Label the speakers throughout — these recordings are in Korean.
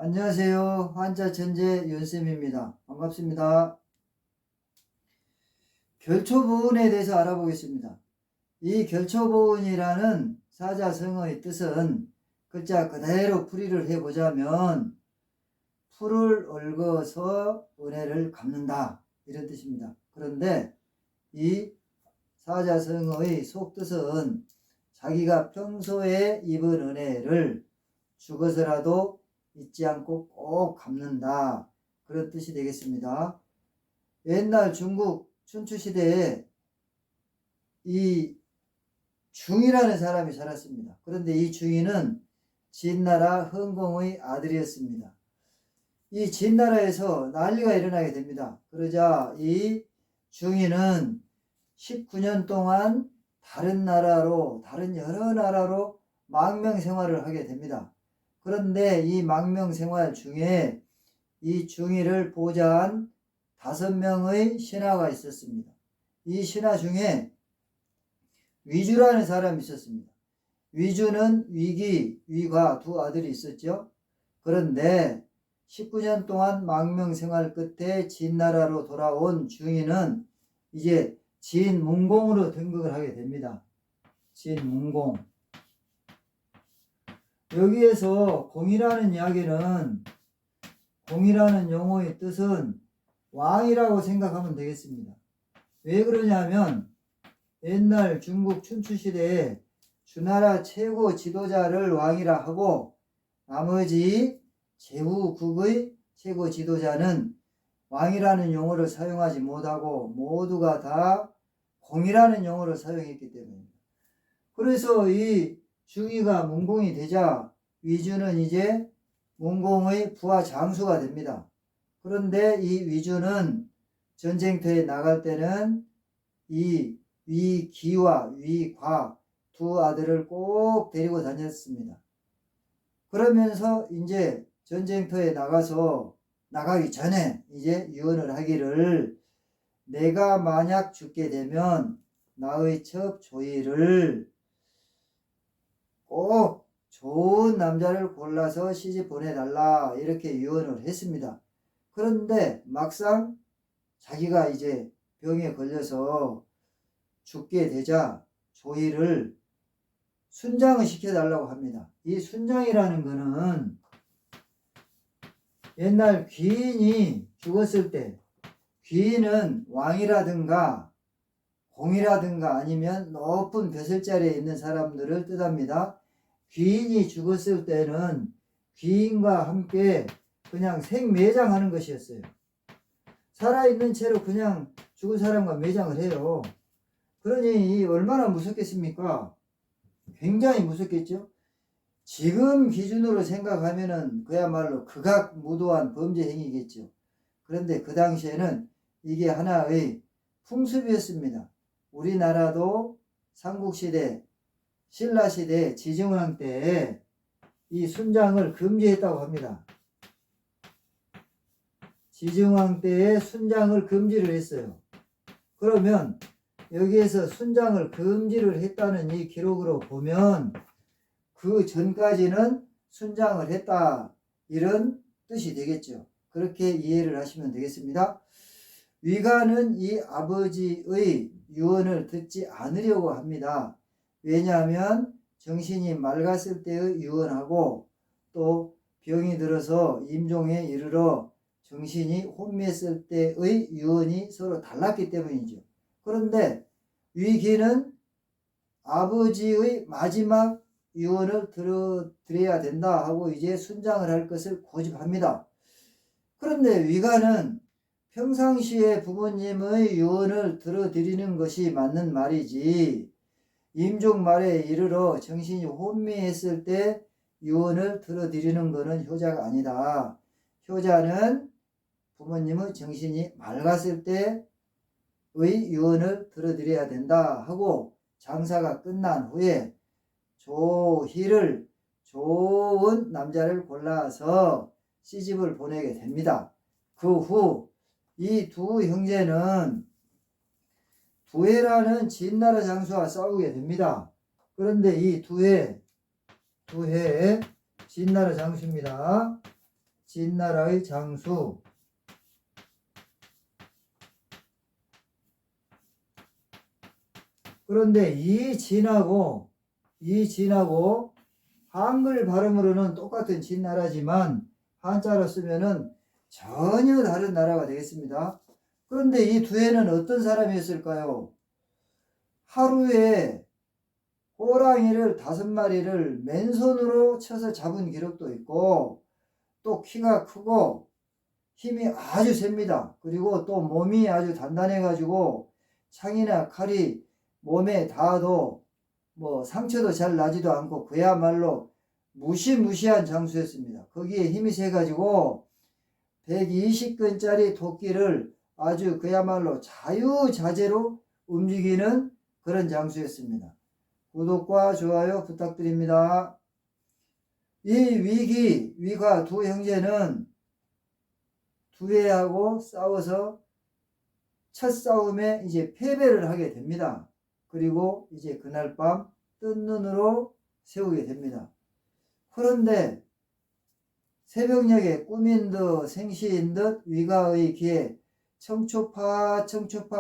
Speaker 1: 안녕하세요. 환자천재 윤쌤입니다. 반갑습니다. 결초보은에 대해서 알아보겠습니다. 이 결초보은이라는 사자성어의 뜻은 글자 그대로 풀이를 해보자면 풀을 얽어서 은혜를 갚는다, 이런 뜻입니다. 그런데 이 사자성어의 속뜻은 자기가 평소에 입은 은혜를 죽어서라도 잊지 않고 꼭 갚는다, 그런 뜻이 되겠습니다. 옛날 중국 춘추시대에 이 중이라는 사람이 살았습니다. 그런데 이 중이는 진나라 흥공의 아들이었습니다. 이 진나라에서 난리가 일어나게 됩니다. 그러자 이 중이는 19년 동안 다른 여러 나라로 망명 생활을 하게 됩니다. 그런데 이 망명 생활 중에 이 중이를 보좌한 5명의 신하가 있었습니다. 이 신하 중에 위주라는 사람이 있었습니다. 위주는 위기, 위과 두 아들이 있었죠. 그런데 19년 동안 망명 생활 끝에 진나라로 돌아온 중이는 이제 진문공으로 등극을 하게 됩니다. 진문공. 여기에서 공이라는 이야기는, 공이라는 용어의 뜻은 왕이라고 생각하면 되겠습니다. 왜 그러냐면 옛날 중국 춘추시대에 주나라 최고 지도자를 왕이라 하고 나머지 제후국의 최고 지도자는 왕이라는 용어를 사용하지 못하고 모두가 다 공이라는 용어를 사용했기 때문입니다. 그래서 이 중이가 문공이 되자 위주는 이제 문공의 부하 장수가 됩니다. 그런데 이 위주는 전쟁터에 나갈 때는 이 위기와 위과 두 아들을 꼭 데리고 다녔습니다. 그러면서 이제 전쟁터에 나가기 전에 이제 유언을 하기를, 내가 만약 죽게 되면 나의 첩 조이를 꼭 좋은 남자를 골라서 시집 보내달라, 이렇게 유언을 했습니다. 그런데 막상 자기가 이제 병에 걸려서 죽게 되자 조이를 순장을 시켜달라고 합니다. 이 순장이라는 거는 옛날 귀인이 죽었을 때, 귀인은 왕이라든가 공이라든가 아니면 높은 벼슬자리에 있는 사람들을 뜻합니다. 귀인이 죽었을 때는 귀인과 함께 그냥 생매장하는 것이었어요. 살아있는 채로 그냥 죽은 사람과 매장을 해요. 그러니 얼마나 무섭겠습니까? 굉장히 무섭겠죠? 지금 기준으로 생각하면은 그야말로 극악무도한 범죄 행위겠죠. 그런데 그 당시에는 이게 하나의 풍습이었습니다. 우리나라도 삼국시대, 신라시대 지정왕 때에 이 순장을 금지했다고 합니다. 지정왕 때에 순장을 금지를 했어요. 그러면 여기에서 순장을 금지를 했다는 이 기록으로 보면 그 전까지는 순장을 했다, 이런 뜻이 되겠죠. 그렇게 이해를 하시면 되겠습니다. 위가는 이 아버지의 유언을 듣지 않으려고 합니다. 왜냐하면 정신이 맑았을 때의 유언하고 또 병이 들어서 임종에 이르러 정신이 혼미했을 때의 유언이 서로 달랐기 때문이죠. 그런데 위기는 아버지의 마지막 유언을 들어드려야 된다 하고 이제 순장을 할 것을 고집합니다. 그런데 위가는 평상시에 부모님의 유언을 들어드리는 것이 맞는 말이지, 임종 말에 이르러 정신이 혼미했을 때 유언을 들어드리는 것은 효자가 아니다. 효자는 부모님의 정신이 맑았을 때의 유언을 들어드려야 된다 하고 장사가 끝난 후에 조희를, 좋은 남자를 골라서 시집을 보내게 됩니다. 그 후 이 두 형제는 두해라는 진나라 장수와 싸우게 됩니다. 그런데 이 두해 진나라 장수입니다. 진나라의 장수. 그런데 이 진하고 한글 발음으로는 똑같은 진나라지만 한자로 쓰면은 전혀 다른 나라가 되겠습니다. 그런데 이 두 해는 어떤 사람이었을까요? 하루에 호랑이를 5마리를 맨손으로 쳐서 잡은 기록도 있고, 또 키가 크고 힘이 아주 셉니다. 그리고 또 몸이 아주 단단해 가지고 창이나 칼이 몸에 닿아도 뭐 상처도 잘 나지도 않고 그야말로 무시무시한 장수였습니다. 거기에 힘이 세 가지고 120근짜리 도끼를 아주 그야말로 자유자재로 움직이는 그런 장수였습니다. 구독과 좋아요 부탁드립니다. 이 위가 두 형제는 두해하고 싸워서 첫 싸움에 이제 패배를 하게 됩니다. 그리고 이제 그날 밤 뜬 눈으로 세우게 됩니다. 그런데 새벽녘에 꿈인 듯 생시인 듯 위가의 귀에 청초파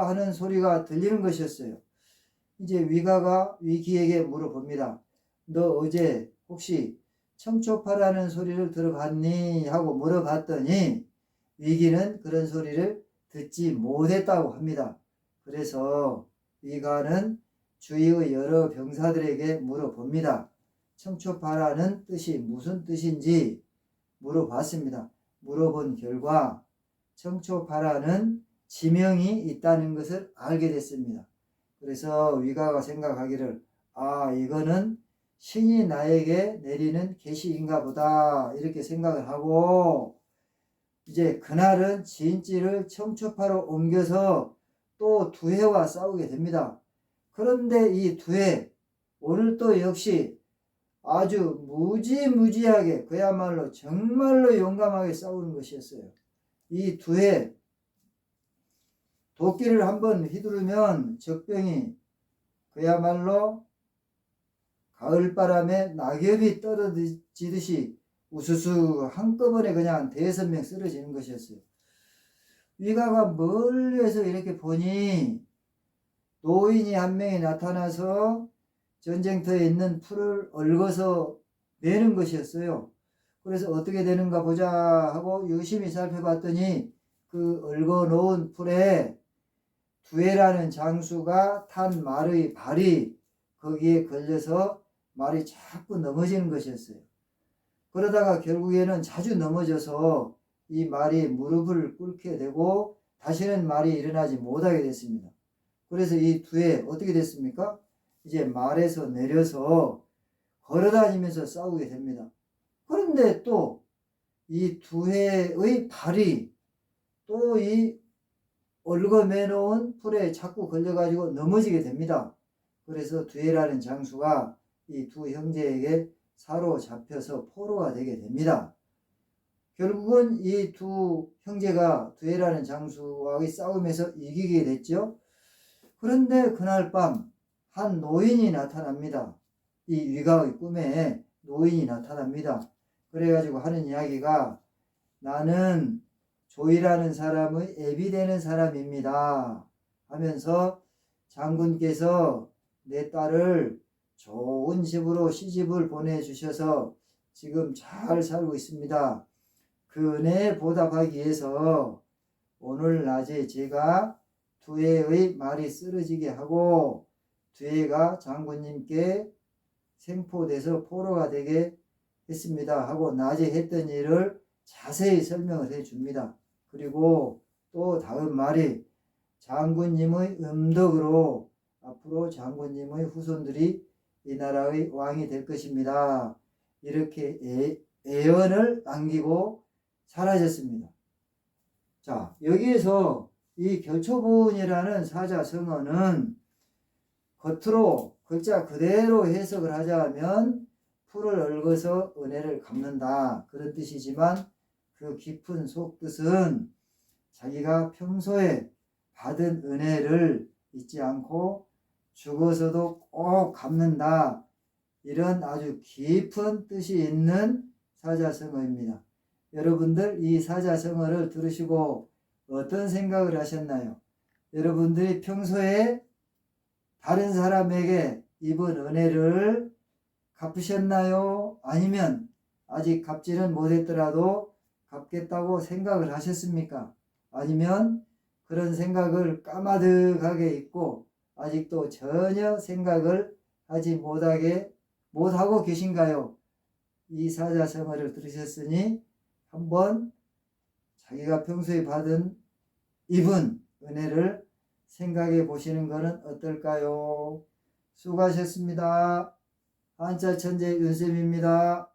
Speaker 1: 하는 소리가 들리는 것이었어요. 이제 위가가 위기에게 물어봅니다. 너 어제 혹시 청초파라는 소리를 들어봤니? 하고 물어봤더니 위기는 그런 소리를 듣지 못했다고 합니다. 그래서 위가는 주위의 여러 병사들에게 물어봅니다. 청초파라는 뜻이 무슨 뜻인지 물어봤습니다. 물어본 결과 청초파라는 지명이 있다는 것을 알게 됐습니다. 그래서 위가가 생각하기를 이거는 신이 나에게 내리는 계시인가 보다 이렇게 생각을 하고 이제 그날은 진지를 청초파로 옮겨서 또 두해와 싸우게 됩니다. 그런데 이 두해 오늘 또 역시 아주 무지무지하게 그야말로 정말로 용감하게 싸우는 것이었어요. 이 두해 도끼를 한번 휘두르면 적병이 그야말로 가을바람에 낙엽이 떨어지듯이 우수수 한꺼번에 그냥 5명 쓰러지는 것이었어요. 위가가 멀리에서 이렇게 보니 노인이 한 명이 나타나서 전쟁터에 있는 풀을 얽어서 내는 것이었어요. 그래서 어떻게 되는가 보자 하고 유심히 살펴봤더니 그 얽어 놓은 풀에 두해라는 장수가 탄 말의 발이 거기에 걸려서 말이 자꾸 넘어지는 것이었어요. 그러다가 결국에는 자주 넘어져서 이 말이 무릎을 꿇게 되고 다시는 말이 일어나지 못하게 됐습니다. 그래서 이 두해 어떻게 됐습니까? 이제 말에서 내려서 걸어다니면서 싸우게 됩니다. 그런데 또 이 두해의 발이 또 이 얽어매놓은 풀에 자꾸 걸려가지고 넘어지게 됩니다. 그래서 두해라는 장수가 이 두 형제에게 사로잡혀서 포로가 되게 됩니다. 결국은 이 두 형제가 두해라는 장수와의 싸움에서 이기게 됐죠. 그런데 그날 밤 한 노인이 나타납니다. 이 위가의 꿈에 노인이 나타납니다. 그래가지고 하는 이야기가 나는 조이라는 사람의 애비 되는 사람입니다 하면서 장군께서 내 딸을 좋은 집으로 시집을 보내주셔서 지금 잘 살고 있습니다. 그 은혜에 보답하기 위해서 오늘 낮에 제가 두해의 말이 쓰러지게 하고 두해가 장군님께 생포돼서 포로가 되게 했습니다 하고 낮에 했던 일을 자세히 설명을 해 줍니다. 그리고 또 다음 말이 장군님의 음덕으로 앞으로 장군님의 후손들이 이 나라의 왕이 될 것입니다. 이렇게 애언을 남기고 사라졌습니다. 자, 여기에서 이 결초부운이라는 사자성어는 겉으로 글자 그대로 해석을 하자면 풀을 얽어서 은혜를 갚는다 그런 뜻이지만 그 깊은 속뜻은 자기가 평소에 받은 은혜를 잊지 않고 죽어서도 꼭 갚는다 이런 아주 깊은 뜻이 있는 사자성어입니다. 여러분들 이 사자성어를 들으시고 어떤 생각을 하셨나요? 여러분들이 평소에 다른 사람에게 입은 은혜를 갚으셨나요? 아니면 아직 갚지는 못했더라도 갚겠다고 생각을 하셨습니까? 아니면 그런 생각을 까마득하게 있고 아직도 전혀 생각을 하지 못하고 계신가요? 이 사자성어를 들으셨으니 한번 자기가 평소에 받은 입은 은혜를 생각해 보시는 것은 어떨까요? 수고하셨습니다. 한자천재 윤쌤입니다.